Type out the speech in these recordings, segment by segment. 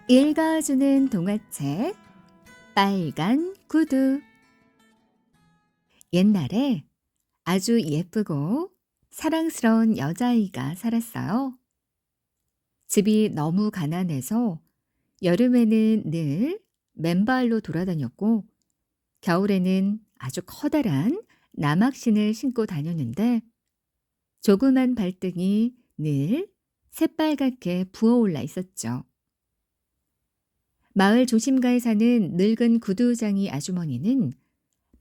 읽어주는 동화책 빨간 구두. 옛날에 아주 예쁘고 사랑스러운 여자아이가 살았어요. 집이 너무 가난해서 여름에는 늘 맨발로 돌아다녔고 겨울에는 아주 커다란 나막신을 신고 다녔는데 조그만 발등이 늘 새빨갛게 부어올라 있었죠. 마을 중심가에 사는 늙은 구두장이 아주머니는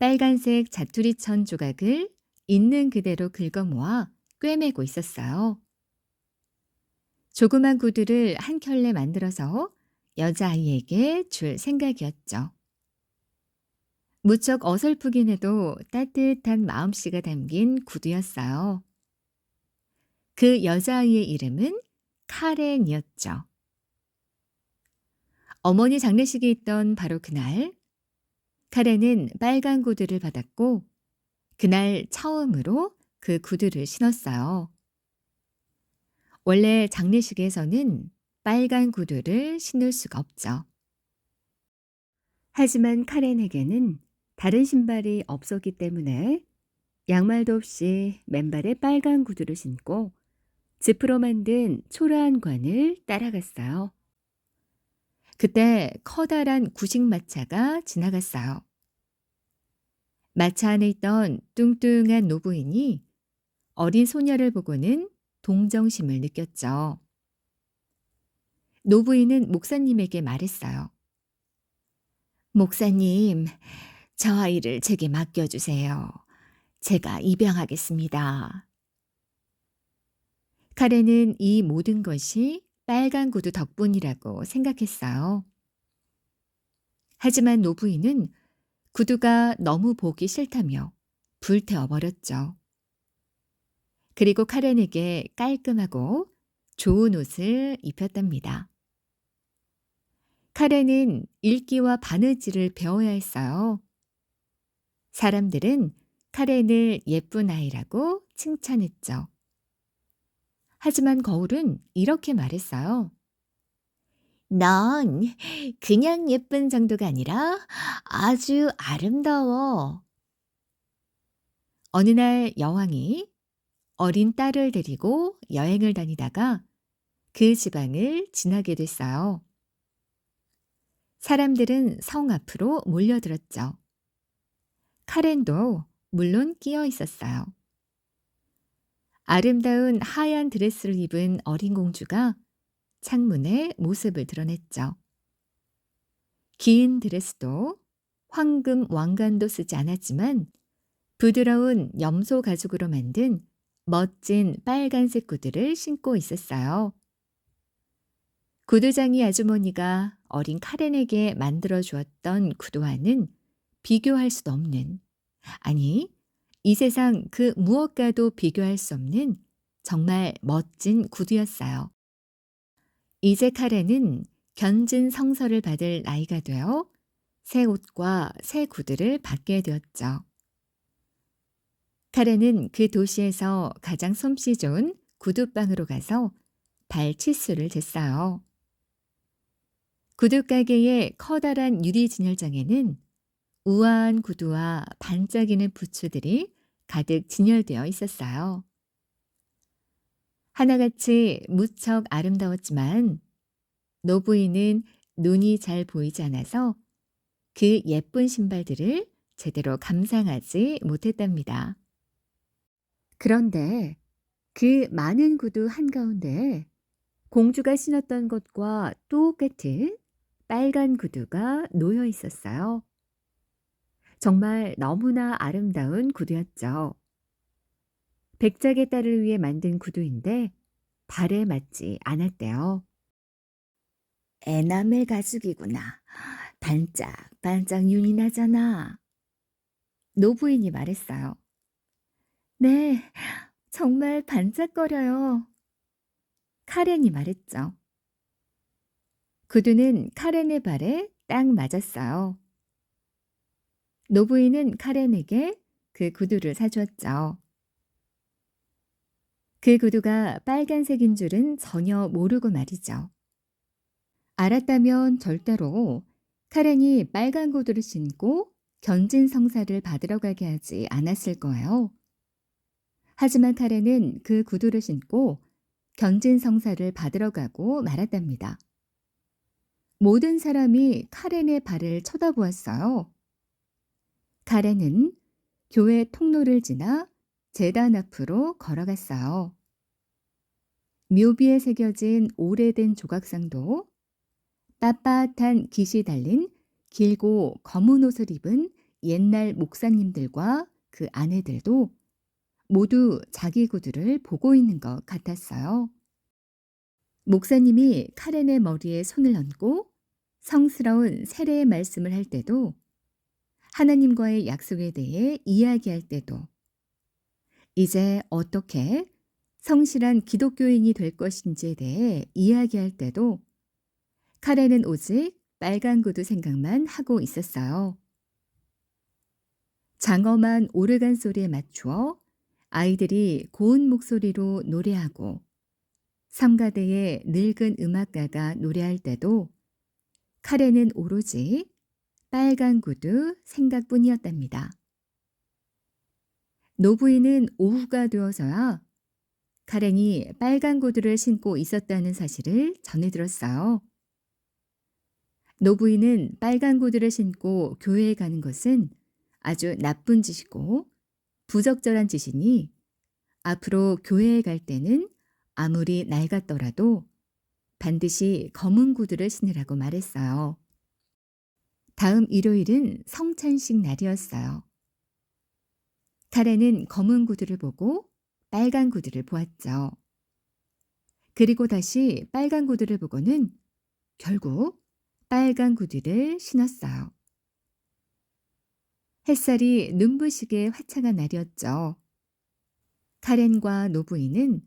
빨간색 자투리천 조각을 있는 그대로 긁어모아 꿰매고 있었어요. 조그만 구두를 한 켤레 만들어서 여자아이에게 줄 생각이었죠. 무척 어설프긴 해도 따뜻한 마음씨가 담긴 구두였어요. 그 여자아이의 이름은 카렌이었죠. 어머니 장례식이 있던 바로 그날, 카렌은 빨간 구두를 받았고 그날 처음으로 그 구두를 신었어요. 원래 장례식에서는 빨간 구두를 신을 수가 없죠. 하지만 카렌에게는 다른 신발이 없었기 때문에 양말도 없이 맨발에 빨간 구두를 신고 지프로 만든 초라한 관을 따라갔어요. 그때 커다란 구식마차가 지나갔어요. 마차 안에 있던 뚱뚱한 노부인이 어린 소녀를 보고는 동정심을 느꼈죠. 노부인은 목사님에게 말했어요. 목사님, 저 아이를 제게 맡겨주세요. 제가 입양하겠습니다. 카렌은 이 모든 것이 빨간 구두 덕분이라고 생각했어요. 하지만 노부인은 구두가 너무 보기 싫다며 불태워 버렸죠. 그리고 카렌에게 깔끔하고 좋은 옷을 입혔답니다. 카렌은 읽기와 바느질을 배워야 했어요. 사람들은 카렌을 예쁜 아이라고 칭찬했죠. 하지만 거울은 이렇게 말했어요. 넌 그냥 예쁜 정도가 아니라 아주 아름다워. 어느 날 여왕이 어린 딸을 데리고 여행을 다니다가 그 지방을 지나게 됐어요. 사람들은 성 앞으로 몰려들었죠. 카렌도 물론 끼어 있었어요. 아름다운 하얀 드레스를 입은 어린 공주가 창문에 모습을 드러냈죠. 긴 드레스도 황금 왕관도 쓰지 않았지만 부드러운 염소 가죽으로 만든 멋진 빨간색 구두를 신고 있었어요. 구두장이 아주머니가 어린 카렌에게 만들어 주었던 구두와는 비교할 수도 없는, 아니, 이 세상 그 무엇과도 비교할 수 없는 정말 멋진 구두였어요. 이제 카렌은 견진 성서를 받을 나이가 되어 새 옷과 새 구두를 받게 되었죠. 카렌은 그 도시에서 가장 솜씨 좋은 구두방으로 가서 발 치수를 쟀어요. 구두 가게의 커다란 유리 진열장에는 우아한 구두와 반짝이는 부츠들이 가득 진열되어 있었어요. 하나같이 무척 아름다웠지만 노부인은 눈이 잘 보이지 않아서 그 예쁜 신발들을 제대로 감상하지 못했답니다. 그런데 그 많은 구두 한가운데 공주가 신었던 것과 똑같은 빨간 구두가 놓여 있었어요. 정말 너무나 아름다운 구두였죠. 백작의 딸을 위해 만든 구두인데 발에 맞지 않았대요. 에나멜 가죽이구나. 반짝반짝 윤이 나잖아. 노부인이 말했어요. 네, 정말 반짝거려요. 카렌이 말했죠. 구두는 카렌의 발에 딱 맞았어요. 노부인은 카렌에게 그 구두를 사주었죠. 그 구두가 빨간색인 줄은 전혀 모르고 말이죠. 알았다면 절대로 카렌이 빨간 구두를 신고 견진 성사를 받으러 가게 하지 않았을 거예요. 하지만 카렌은 그 구두를 신고 견진 성사를 받으러 가고 말았답니다. 모든 사람이 카렌의 발을 쳐다보았어요. 카렌은 교회 통로를 지나 제단 앞으로 걸어갔어요. 묘비에 새겨진 오래된 조각상도, 빳빳한 깃이 달린 길고 검은 옷을 입은 옛날 목사님들과 그 아내들도 모두 자기 구두를 보고 있는 것 같았어요. 목사님이 카렌의 머리에 손을 얹고 성스러운 세례의 말씀을 할 때도, 하나님과의 약속에 대해 이야기할 때도, 이제 어떻게 성실한 기독교인이 될 것인지에 대해 이야기할 때도 카렌은 오직 빨간 구두 생각만 하고 있었어요. 장엄한 오르간 소리에 맞추어 아이들이 고운 목소리로 노래하고 성가대의 늙은 음악가가 노래할 때도 카렌은 오로지 빨간 구두 생각뿐이었답니다. 노부인은 오후가 되어서야 카렌이 빨간 구두를 신고 있었다는 사실을 전해 들었어요. 노부인은 빨간 구두를 신고 교회에 가는 것은 아주 나쁜 짓이고 부적절한 짓이니 앞으로 교회에 갈 때는 아무리 낡았더라도 반드시 검은 구두를 신으라고 말했어요. 다음 일요일은 성찬식 날이었어요. 카렌은 검은 구두를 보고 빨간 구두를 보았죠. 그리고 다시 빨간 구두를 보고는 결국 빨간 구두를 신었어요. 햇살이 눈부시게 화창한 날이었죠. 카렌과 노부인은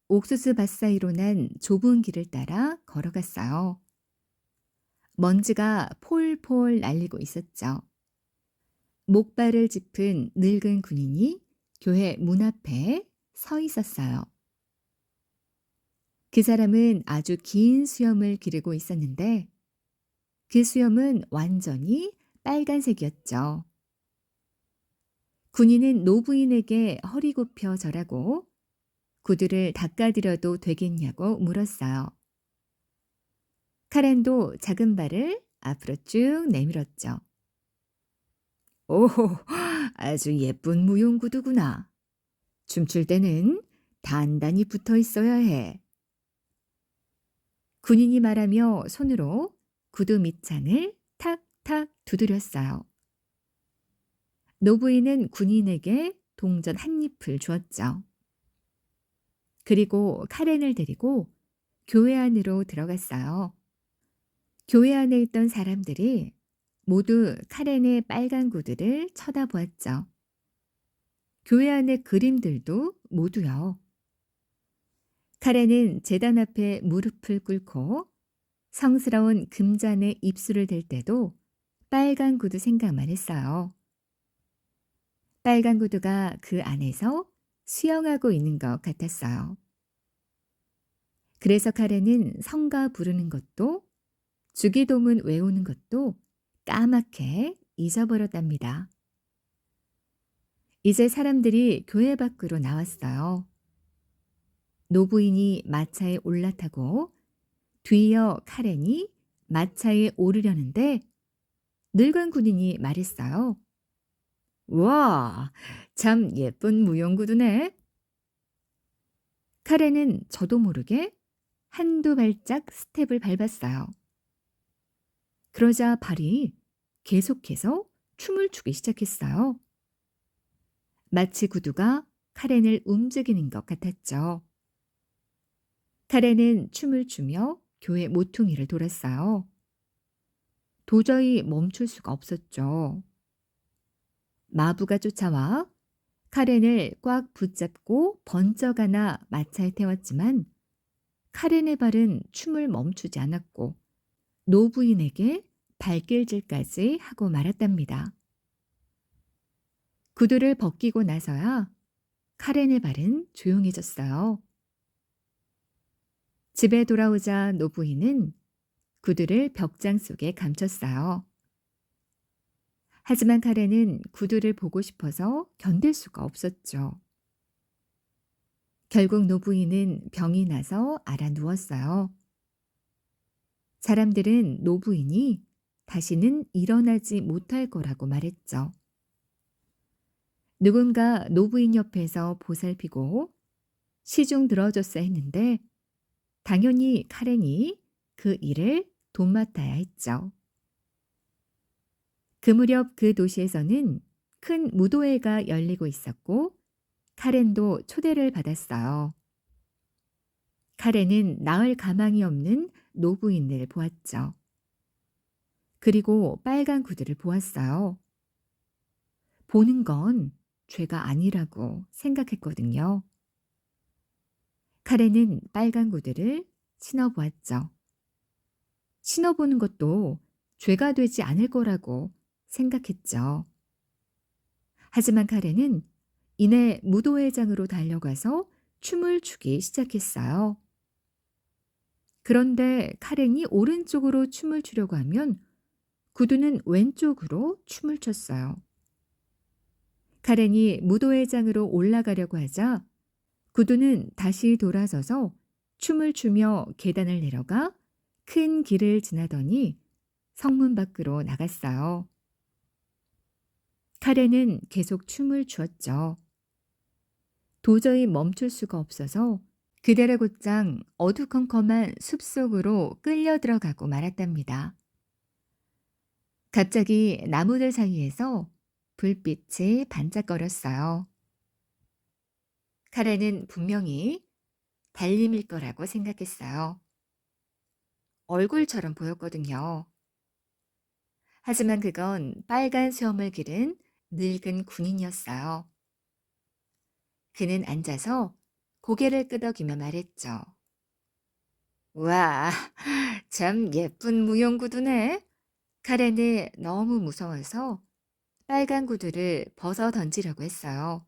옥수수 밭 사이로 난 좁은 길을 따라 걸어갔어요. 먼지가 폴폴 날리고 있었죠. 목발을 짚은 늙은 군인이 교회 문 앞에 서 있었어요. 그 사람은 아주 긴 수염을 기르고 있었는데 그 수염은 완전히 빨간색이었죠. 군인은 노부인에게 허리 굽혀 절하고 구두를 닦아드려도 되겠냐고 물었어요. 카렌도 작은 발을 앞으로 쭉 내밀었죠. 오, 아주 예쁜 무용구두구나. 춤출 때는 단단히 붙어 있어야 해. 군인이 말하며 손으로 구두 밑창을 탁탁 두드렸어요. 노부인은 군인에게 동전 한 잎을 주었죠. 그리고 카렌을 데리고 교회 안으로 들어갔어요. 교회 안에 있던 사람들이 모두 카렌의 빨간 구두를 쳐다보았죠. 교회 안의 그림들도 모두요. 카렌은 제단 앞에 무릎을 꿇고 성스러운 금잔에 입술을 댈 때도 빨간 구두 생각만 했어요. 빨간 구두가 그 안에서 수영하고 있는 것 같았어요. 그래서 카렌은 성가 부르는 것도 주기도문 외우는 것도 까맣게 잊어버렸답니다. 이제 사람들이 교회 밖으로 나왔어요. 노부인이 마차에 올라타고 뒤이어 카렌이 마차에 오르려는데 늙은 군인이 말했어요. 와, 참 예쁜 무용구두네. 카렌은 저도 모르게 한두 발짝 스텝을 밟았어요. 그러자 발이 계속해서 춤을 추기 시작했어요. 마치 구두가 카렌을 움직이는 것 같았죠. 카렌은 춤을 추며 교회 모퉁이를 돌았어요. 도저히 멈출 수가 없었죠. 마부가 쫓아와 카렌을 꽉 붙잡고 번쩍하나 마차에 태웠지만 카렌의 발은 춤을 멈추지 않았고 노부인에게 발길질까지 하고 말았답니다. 구두를 벗기고 나서야 카렌의 발은 조용해졌어요. 집에 돌아오자 노부인은 구두를 벽장 속에 감췄어요. 하지만 카렌은 구두를 보고 싶어서 견딜 수가 없었죠. 결국 노부인은 병이 나서 알아 누웠어요. 사람들은 노부인이 다시는 일어나지 못할 거라고 말했죠. 누군가 노부인 옆에서 보살피고 시중 들어줬어야 했는데 당연히 카렌이 그 일을 돕맡아야 했죠. 그 무렵 그 도시에서는 큰 무도회가 열리고 있었고 카렌도 초대를 받았어요. 카렌은 나을 가망이 없는 노부인을 보았죠. 그리고 빨간 구두를 보았어요. 보는 건 죄가 아니라고 생각했거든요. 카렌은 빨간 구두를 신어보았죠. 신어보는 것도 죄가 되지 않을 거라고 생각했죠. 하지만 카렌은 이내 무도회장으로 달려가서 춤을 추기 시작했어요. 그런데 카렌이 오른쪽으로 춤을 추려고 하면 구두는 왼쪽으로 춤을 췄어요. 카렌이 무도회장으로 올라가려고 하자 구두는 다시 돌아서서 춤을 추며 계단을 내려가 큰 길을 지나더니 성문 밖으로 나갔어요. 카렌은 계속 춤을 추었죠. 도저히 멈출 수가 없어서 그대로 곧장 어두컴컴한 숲속으로 끌려 들어가고 말았답니다. 갑자기 나무들 사이에서 불빛이 반짝거렸어요. 카렌은 분명히 달림일 거라고 생각했어요. 얼굴처럼 보였거든요. 하지만 그건 빨간 수염을 기른 늙은 군인이었어요. 그는 앉아서 고개를 끄덕이며 말했죠. 와, 참 예쁜 무용구두네. 카렌이 너무 무서워서 빨간 구두를 벗어 던지려고 했어요.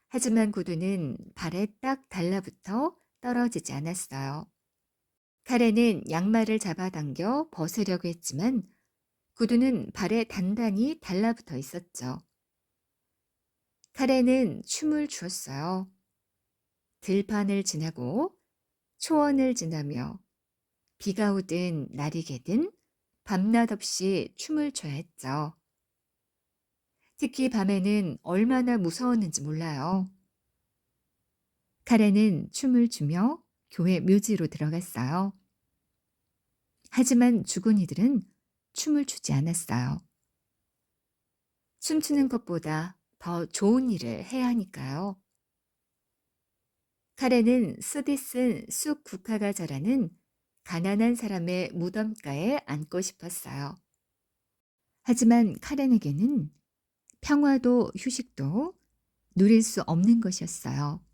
하지만 구두는 발에 딱 달라붙어 떨어지지 않았어요. 카렌은 양말을 잡아당겨 벗으려고 했지만 구두는 발에 단단히 달라붙어 있었죠. 카렌은 춤을 추었어요. 들판을 지나고 초원을 지나며 비가 오든 날이 개든 밤낮 없이 춤을 춰야 했죠. 특히 밤에는 얼마나 무서웠는지 몰라요. 카렌은 춤을 추며 교회 묘지로 들어갔어요. 하지만 죽은 이들은 춤을 추지 않았어요. 춤추는 것보다 더 좋은 일을 해야 하니까요. 카렌은 쑥이 쓴 쑥 국화가 자라는 가난한 사람의 무덤가에 앉고 싶었어요. 하지만 카렌에게는 평화도 휴식도 누릴 수 없는 것이었어요.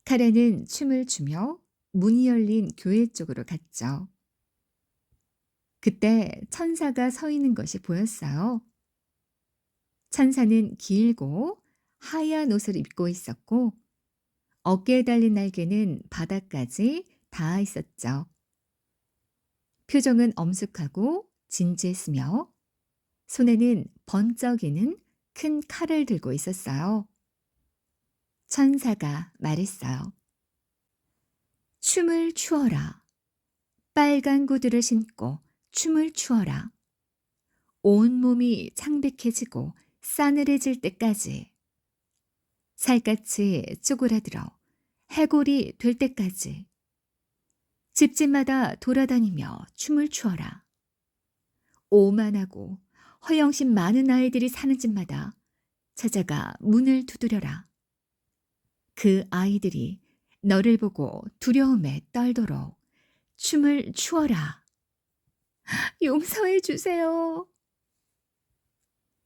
카렌은 춤을 추며 문이 열린 교회 쪽으로 갔죠. 그때 천사가 서 있는 것이 보였어요. 천사는 길고 하얀 옷을 입고 있었고 어깨에 달린 날개는 바닥까지 닿아 있었죠. 표정은 엄숙하고 진지했으며 손에는 번쩍이는 큰 칼을 들고 있었어요. 천사가 말했어요. 춤을 추어라. 빨간 구두를 신고 춤을 추어라. 온몸이 창백해지고 싸늘해질 때까지. 살갗이 쪼그라들어 해골이 될 때까지. 집집마다 돌아다니며 춤을 추어라. 오만하고 허영심 많은 아이들이 사는 집마다 찾아가 문을 두드려라. 그 아이들이 너를 보고 두려움에 떨도록 춤을 추어라. 용서해 주세요.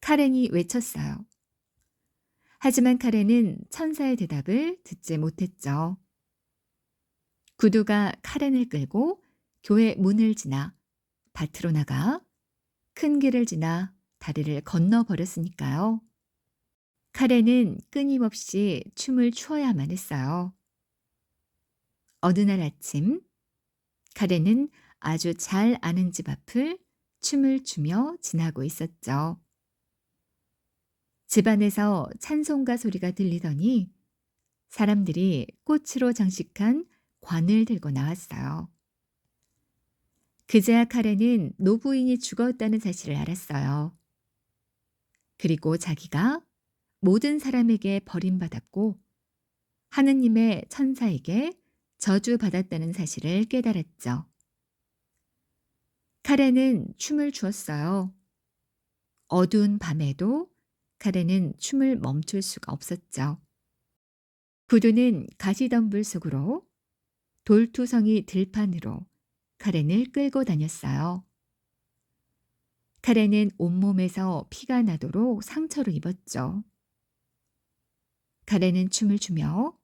카렌이 외쳤어요. 하지만 카렌은 천사의 대답을 듣지 못했죠. 구두가 카렌을 끌고 교회 문을 지나 밭으로 나가 큰 길을 지나 다리를 건너버렸으니까요. 카렌은 끊임없이 춤을 추어야만 했어요. 어느 날 아침 카렌은 아주 잘 아는 집 앞을 춤을 추며 지나고 있었죠. 집 안에서 찬송가 소리가 들리더니 사람들이 꽃으로 장식한 관을 들고 나왔어요. 그제야 카렌은 노부인이 죽었다는 사실을 알았어요. 그리고 자기가 모든 사람에게 버림받았고 하느님의 천사에게 저주받았다는 사실을 깨달았죠. 카렌은 춤을 추었어요. 어두운 밤에도 카렌은 춤을 멈출 수가 없었죠. 구두는 가시덤불 속으로, 돌투성이 들판으로 카렌을 끌고 다녔어요. 카렌은 온몸에서 피가 나도록 상처를 입었죠. 카렌은 춤을 추며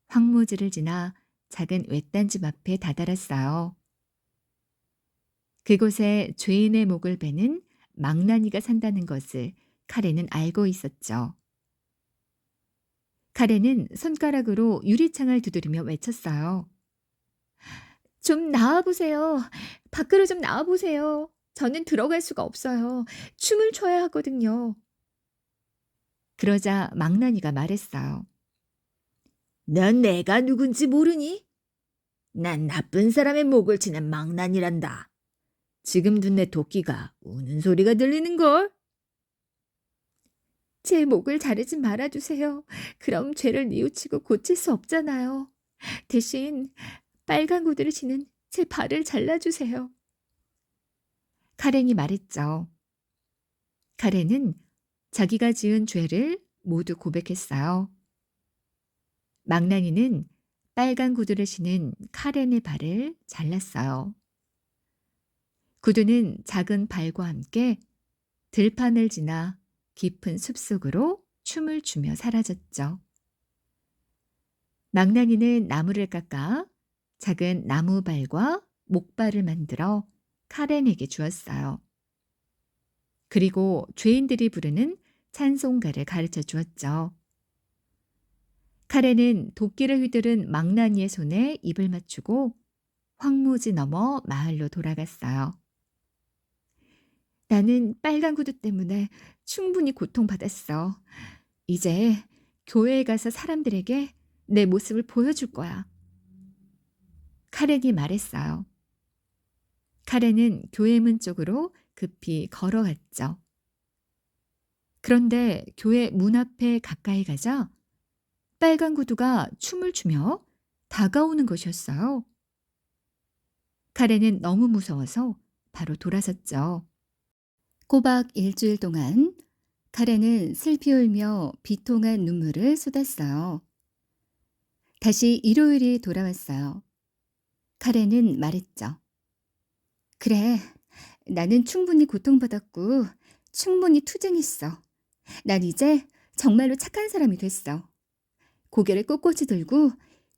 황무지를 지나 작은 외딴집 앞에 다다랐어요. 그곳에 죄인의 목을 베는 망나니가 산다는 것을 카렌은 알고 있었죠. 카렌은 손가락으로 유리창을 두드리며 외쳤어요. 좀 나와보세요. 밖으로 좀 나와보세요. 저는 들어갈 수가 없어요. 춤을 춰야 하거든요. 그러자 망나니가 말했어요. 넌 내가 누군지 모르니? 난 나쁜 사람의 목을 치는 망나니란다. 지금도 내 토끼가 우는 소리가 들리는걸? 제 목을 자르지 말아주세요. 그럼 죄를 뉘우치고 고칠 수 없잖아요. 대신 빨간 구두를 신은 제 발을 잘라주세요. 카렌이 말했죠. 카렌은 자기가 지은 죄를 모두 고백했어요. 망나니는 빨간 구두를 신은 카렌의 발을 잘랐어요. 구두는 작은 발과 함께 들판을 지나 깊은 숲속으로 춤을 추며 사라졌죠. 망나니는 나무를 깎아 작은 나무발과 목발을 만들어 카렌에게 주었어요. 그리고 죄인들이 부르는 찬송가를 가르쳐 주었죠. 카렌은 도끼를 휘두른 망나니의 손에 입을 맞추고 황무지 넘어 마을로 돌아갔어요. 나는 빨간 구두 때문에 충분히 고통받았어. 이제 교회에 가서 사람들에게 내 모습을 보여줄 거야. 카렌이 말했어요. 카렌은 교회 문 쪽으로 급히 걸어갔죠. 그런데 교회 문 앞에 가까이 가자 빨간 구두가 춤을 추며 다가오는 것이었어요. 카렌은 너무 무서워서 바로 돌아섰죠. 꼬박 일주일 동안 카렌은 슬피 울며 비통한 눈물을 쏟았어요. 다시 일요일이 돌아왔어요. 카렌은 말했죠. 그래, 나는 충분히 고통받았고 충분히 투쟁했어. 난 이제 정말로 착한 사람이 됐어. 고개를 꼿꼿이 들고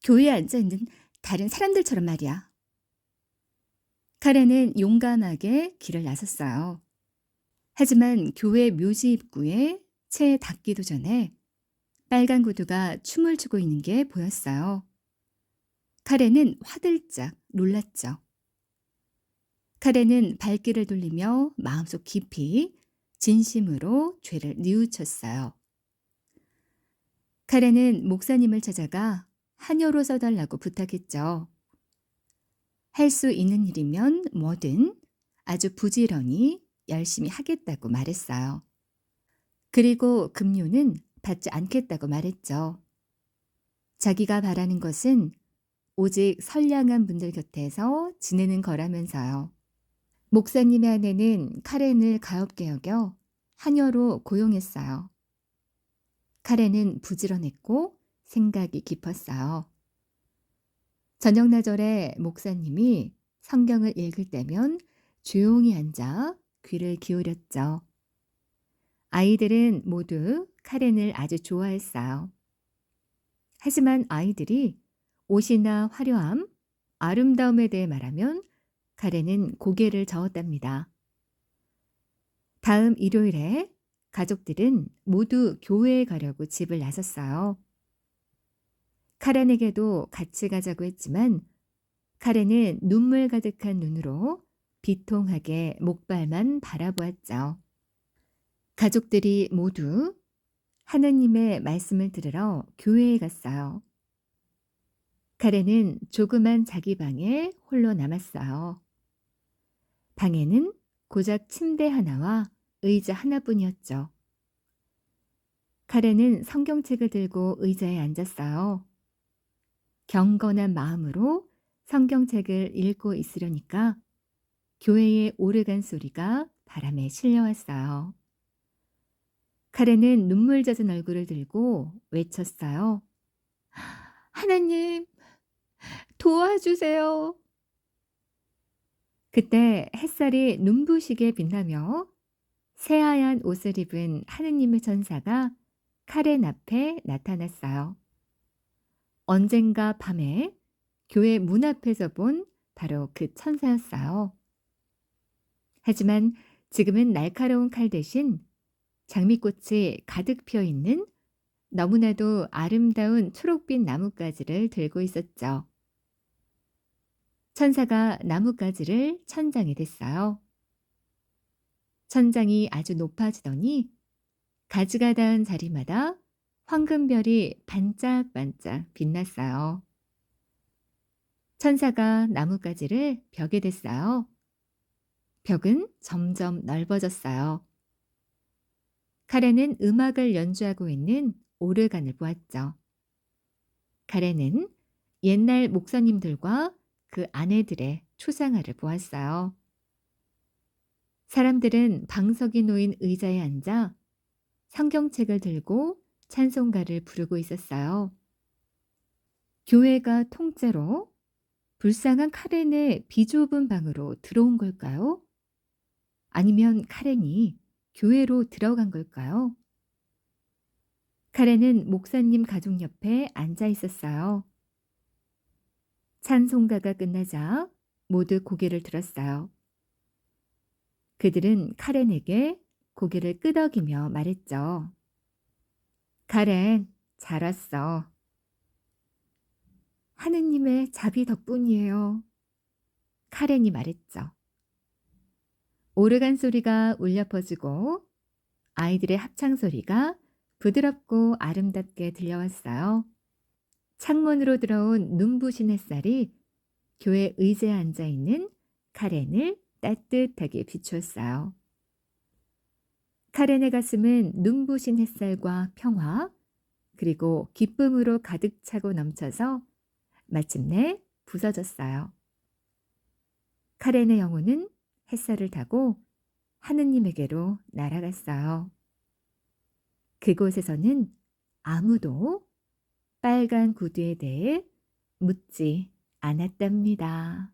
교회에 앉아있는 다른 사람들처럼 말이야. 카렌은 용감하게 길을 나섰어요. 하지만 교회 묘지 입구에 채 닿기도 전에 빨간 구두가 춤을 추고 있는 게 보였어요. 카렌은 화들짝 놀랐죠. 카렌은 발길을 돌리며 마음속 깊이 진심으로 죄를 뉘우쳤어요. 카렌은 목사님을 찾아가 한여로 써달라고 부탁했죠. 할 수 있는 일이면 뭐든 아주 부지런히 열심히 하겠다고 말했어요. 그리고 급료는 받지 않겠다고 말했죠. 자기가 바라는 것은 오직 선량한 분들 곁에서 지내는 거라면서요. 목사님의 아내는 카렌을 가엾게 여겨 한여로 고용했어요. 카렌은 부지런했고 생각이 깊었어요. 저녁나절에 목사님이 성경을 읽을 때면 조용히 앉아 귀를 기울였죠. 아이들은 모두 카렌을 아주 좋아했어요. 하지만 아이들이 옷이나 화려함, 아름다움에 대해 말하면 카렌은 고개를 저었답니다. 다음 일요일에 가족들은 모두 교회에 가려고 집을 나섰어요. 카렌에게도 같이 가자고 했지만 카렌은 눈물 가득한 눈으로 비통하게 목발만 바라보았죠. 가족들이 모두 하느님의 말씀을 들으러 교회에 갔어요. 카렌은 조그만 자기 방에 홀로 남았어요. 방에는 고작 침대 하나와 의자 하나뿐이었죠. 카렌은 성경책을 들고 의자에 앉았어요. 경건한 마음으로 성경책을 읽고 있으려니까 교회의 오르간 소리가 바람에 실려왔어요. 카렌은 눈물 젖은 얼굴을 들고 외쳤어요. 하나님, 도와주세요. 그때 햇살이 눈부시게 빛나며 새하얀 옷을 입은 하느님의 천사가 카렌 앞에 나타났어요. 언젠가 밤에 교회 문 앞에서 본 바로 그 천사였어요. 하지만 지금은 날카로운 칼 대신 장미꽃이 가득 피어 있는 너무나도 아름다운 초록빛 나뭇가지를 들고 있었죠. 천사가 나뭇가지를 천장에 댔어요. 천장이 아주 높아지더니 가지가 닿은 자리마다 황금별이 반짝반짝 빛났어요. 천사가 나뭇가지를 벽에 댔어요. 벽은 점점 넓어졌어요. 카렌은 음악을 연주하고 있는 오르간을 보았죠. 카렌은 옛날 목사님들과 그 아내들의 초상화를 보았어요. 사람들은 방석이 놓인 의자에 앉아 성경책을 들고 찬송가를 부르고 있었어요. 교회가 통째로 불쌍한 카렌의 비좁은 방으로 들어온 걸까요? 아니면 카렌이 교회로 들어간 걸까요? 카렌은 목사님 가족 옆에 앉아 있었어요. 찬송가가 끝나자 모두 고개를 들었어요. 그들은 카렌에게 고개를 끄덕이며 말했죠. 카렌, 잘 왔어. 하느님의 자비 덕분이에요. 카렌이 말했죠. 오르간 소리가 울려 퍼지고 아이들의 합창 소리가 부드럽고 아름답게 들려왔어요. 창문으로 들어온 눈부신 햇살이 교회 의자에 앉아 있는 카렌을 따뜻하게 비추었어요. 카렌의 가슴은 눈부신 햇살과 평화, 그리고 기쁨으로 가득 차고 넘쳐서 마침내 부서졌어요. 카렌의 영혼은 햇살을 타고 하느님에게로 날아갔어요. 그곳에서는 아무도 빨간 구두에 대해 묻지 않았답니다.